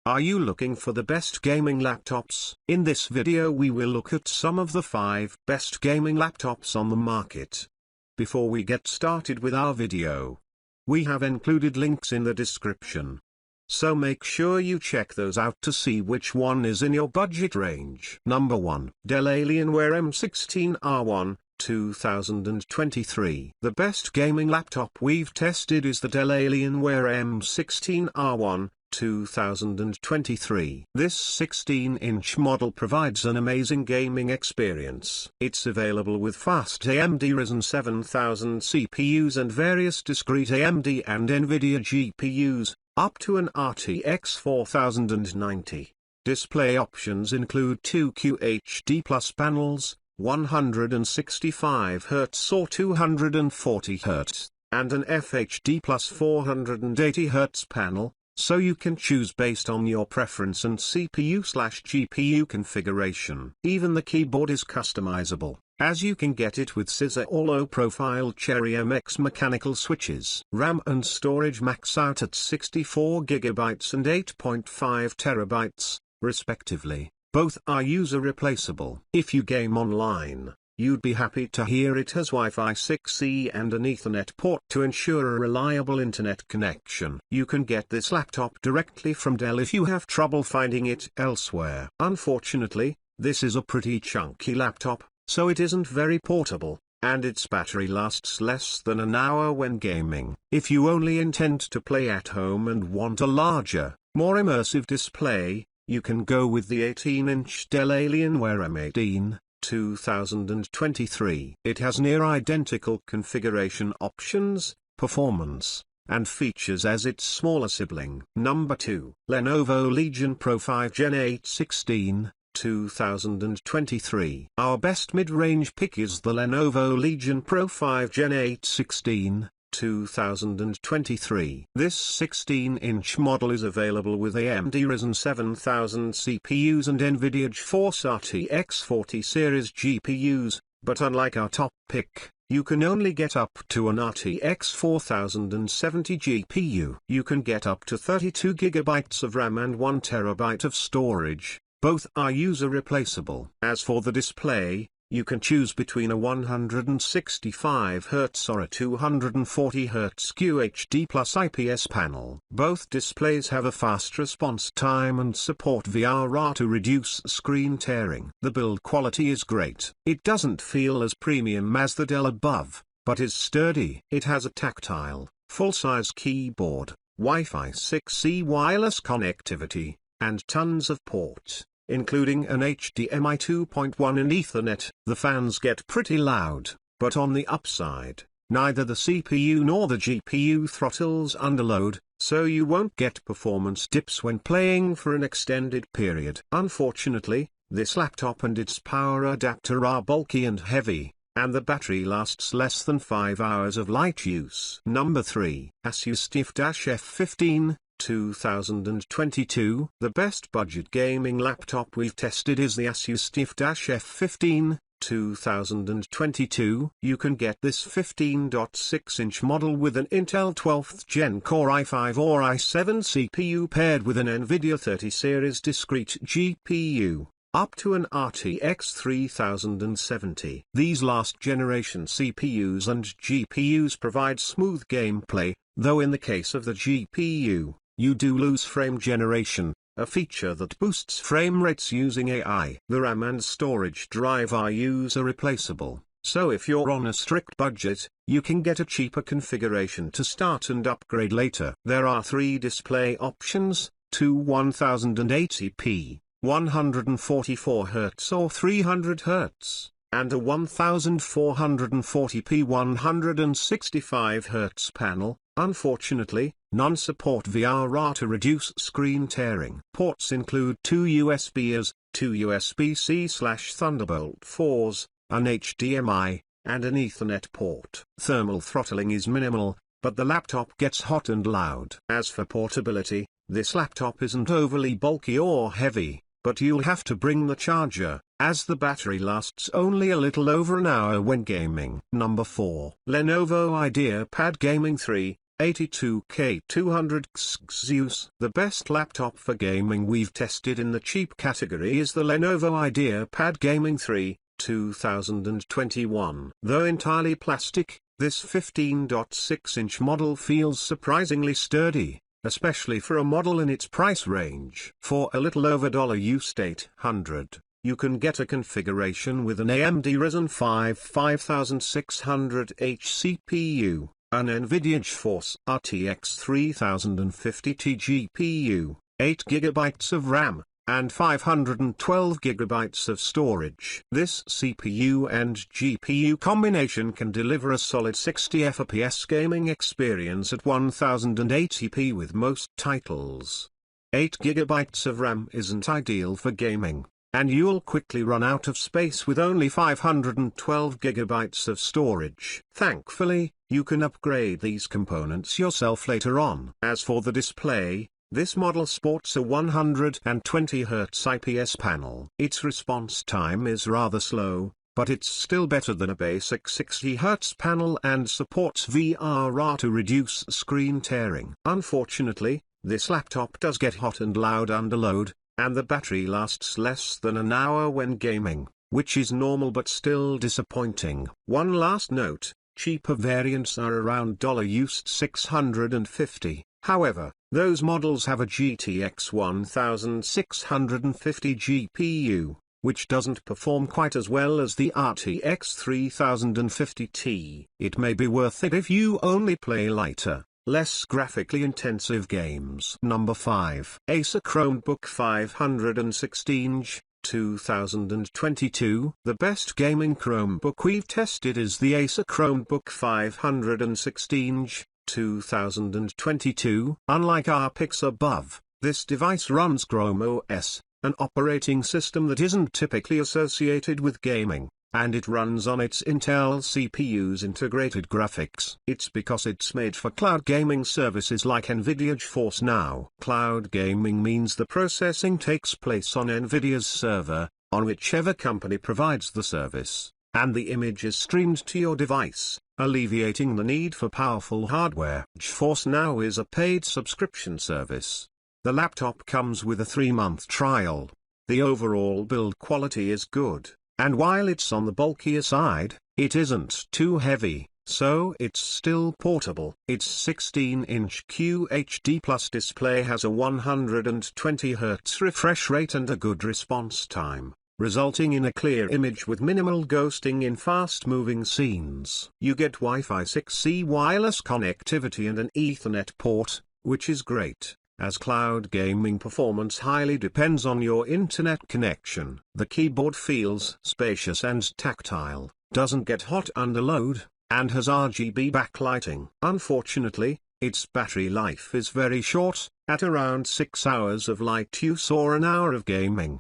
Are you looking for the best gaming laptops? In this video we will look at some of the 5 best gaming laptops on the market. Before we get started with our video, we have included links in the description. So make sure you check those out to see which one is in your budget range. Number 1. Dell Alienware M16 R1, 2023. The best gaming laptop we've tested is the Dell Alienware M16 R1, 2023. This 16-inch model provides an amazing gaming experience. It's available with fast AMD Ryzen 7000 CPUs and various discrete AMD and NVIDIA GPUs, up to an RTX 4090. Display options include 2 QHD+ panels, 165Hz or 240Hz, and an FHD+ 480Hz panel, so you can choose based on your preference and CPU/GPU configuration. Even the keyboard is customizable, as you can get it with scissor or low-profile Cherry MX mechanical switches. RAM and storage max out at 64GB and 8.5TB, respectively. Both are user replaceable. If you game online, you'd be happy to hear it has Wi-Fi 6E and an Ethernet port to ensure a reliable internet connection. You can get this laptop directly from Dell if you have trouble finding it elsewhere. Unfortunately, this is a pretty chunky laptop, so it isn't very portable, and its battery lasts less than an hour when gaming. If you only intend to play at home and want a larger, more immersive display, you can go with the 18-inch Dell Alienware M18, 2023. It has near identical configuration options, performance, and features as its smaller sibling. Number 2. Lenovo Legion Pro 5 Gen 8 16, 2023. Our best mid-range pick is the Lenovo Legion Pro 5 Gen 8 16, 2023. This 16-inch model is available with AMD Ryzen 7000 CPUs and NVIDIA GeForce RTX 40 series GPUs, but unlike our top pick, you can only get up to an RTX 4070 GPU. You can get up to 32GB of RAM and 1TB of storage. Both are user replaceable. As for the display, you can choose between a 165Hz or a 240Hz QHD+ IPS panel. Both displays have a fast response time and support DERE to reduce screen tearing. The build quality is great. It doesn't feel as premium as the Dell above, but is sturdy. It has a tactile, full-size keyboard, Wi-Fi 6E wireless connectivity, and tons of ports, including an HDMI 2.1 and Ethernet. The fans get pretty loud, but on the upside, neither the CPU nor the GPU throttles underload, so you won't get performance dips when playing for an extended period. Unfortunately, this laptop and its power adapter are bulky and heavy, and the battery lasts less than 5 hours of light use. Number 3. Asus TUF F15, 2022. The best budget gaming laptop we've tested is the Asus TUF F15, 2022. You can get this 15.6-inch model with an Intel 12th Gen Core i5 or i7 CPU paired with an NVIDIA 30 series discrete GPU, up to an RTX 3070. These last-generation CPUs and GPUs provide smooth gameplay, though in the case of the GPU, you do lose frame generation, a feature that boosts frame rates using AI. The RAM and storage drive are user replaceable, so if you're on a strict budget, you can get a cheaper configuration to start and upgrade later. There are 3 display options, 2 1080p, 144Hz or 300Hz, and a 1440p 165Hz panel. Unfortunately, none support DERE to reduce screen tearing. Ports include 2 USB-As, 2 USB-C/Thunderbolt 4s, an HDMI, and an Ethernet port. Thermal throttling is minimal, but the laptop gets hot and loud. As for portability, this laptop isn't overly bulky or heavy, but you'll have to bring the charger, as the battery lasts only a little over an hour when gaming. Number 4. Lenovo IdeaPad Gaming 3, 82K200 The best laptop for gaming we've tested in the cheap category is the Lenovo IdeaPad Gaming 3, 2021. Though entirely plastic, this 15.6-inch model feels surprisingly sturdy, especially for a model in its price range. For a little over $800, you can get a configuration with an AMD Ryzen 5 5600H CPU, an NVIDIA GeForce RTX 3050 Ti GPU, 8GB of RAM, and 512GB of storage. This CPU and GPU combination can deliver a solid 60 FPS gaming experience at 1080p with most titles. 8GB of RAM isn't ideal for gaming, and you'll quickly run out of space with only 512GB of storage. Thankfully, you can upgrade these components yourself later on. As for the display, this model sports a 120Hz IPS panel. Its response time is rather slow, but it's still better than a basic 60Hz panel and supports DERE to reduce screen tearing. Unfortunately, this laptop does get hot and loud under load, and the battery lasts less than an hour when gaming, which is normal but still disappointing. One last note, cheaper variants are around $650. However, those models have a GTX 1650 GPU, which doesn't perform quite as well as the RTX 3050 Ti. It may be worth it if you only play lighter, less graphically intensive games. Number 5. Acer Chromebook 516, 2022. The best gaming Chromebook we've tested is the Acer Chromebook 516, 2022. Unlike our picks above, this device runs Chrome OS, an operating system that isn't typically associated with gaming, and it runs on its Intel CPU's integrated graphics. It's because it's made for cloud gaming services like NVIDIA GeForce Now. Cloud gaming means the processing takes place on NVIDIA's server, on whichever company provides the service, and the image is streamed to your device, alleviating the need for powerful hardware. GeForce Now is a paid subscription service. The laptop comes with a 3-month trial. The overall build quality is good, and while it's on the bulkier side, it isn't too heavy, so it's still portable. Its 16-inch QHD Plus display has a 120Hz refresh rate and a good response time, resulting in a clear image with minimal ghosting in fast-moving scenes. You get Wi-Fi 6E wireless connectivity and an Ethernet port, which is great, as cloud gaming performance highly depends on your internet connection. The keyboard feels spacious and tactile, doesn't get hot under load, and has RGB backlighting. Unfortunately, its battery life is very short, at around 6 hours of light use or an hour of gaming.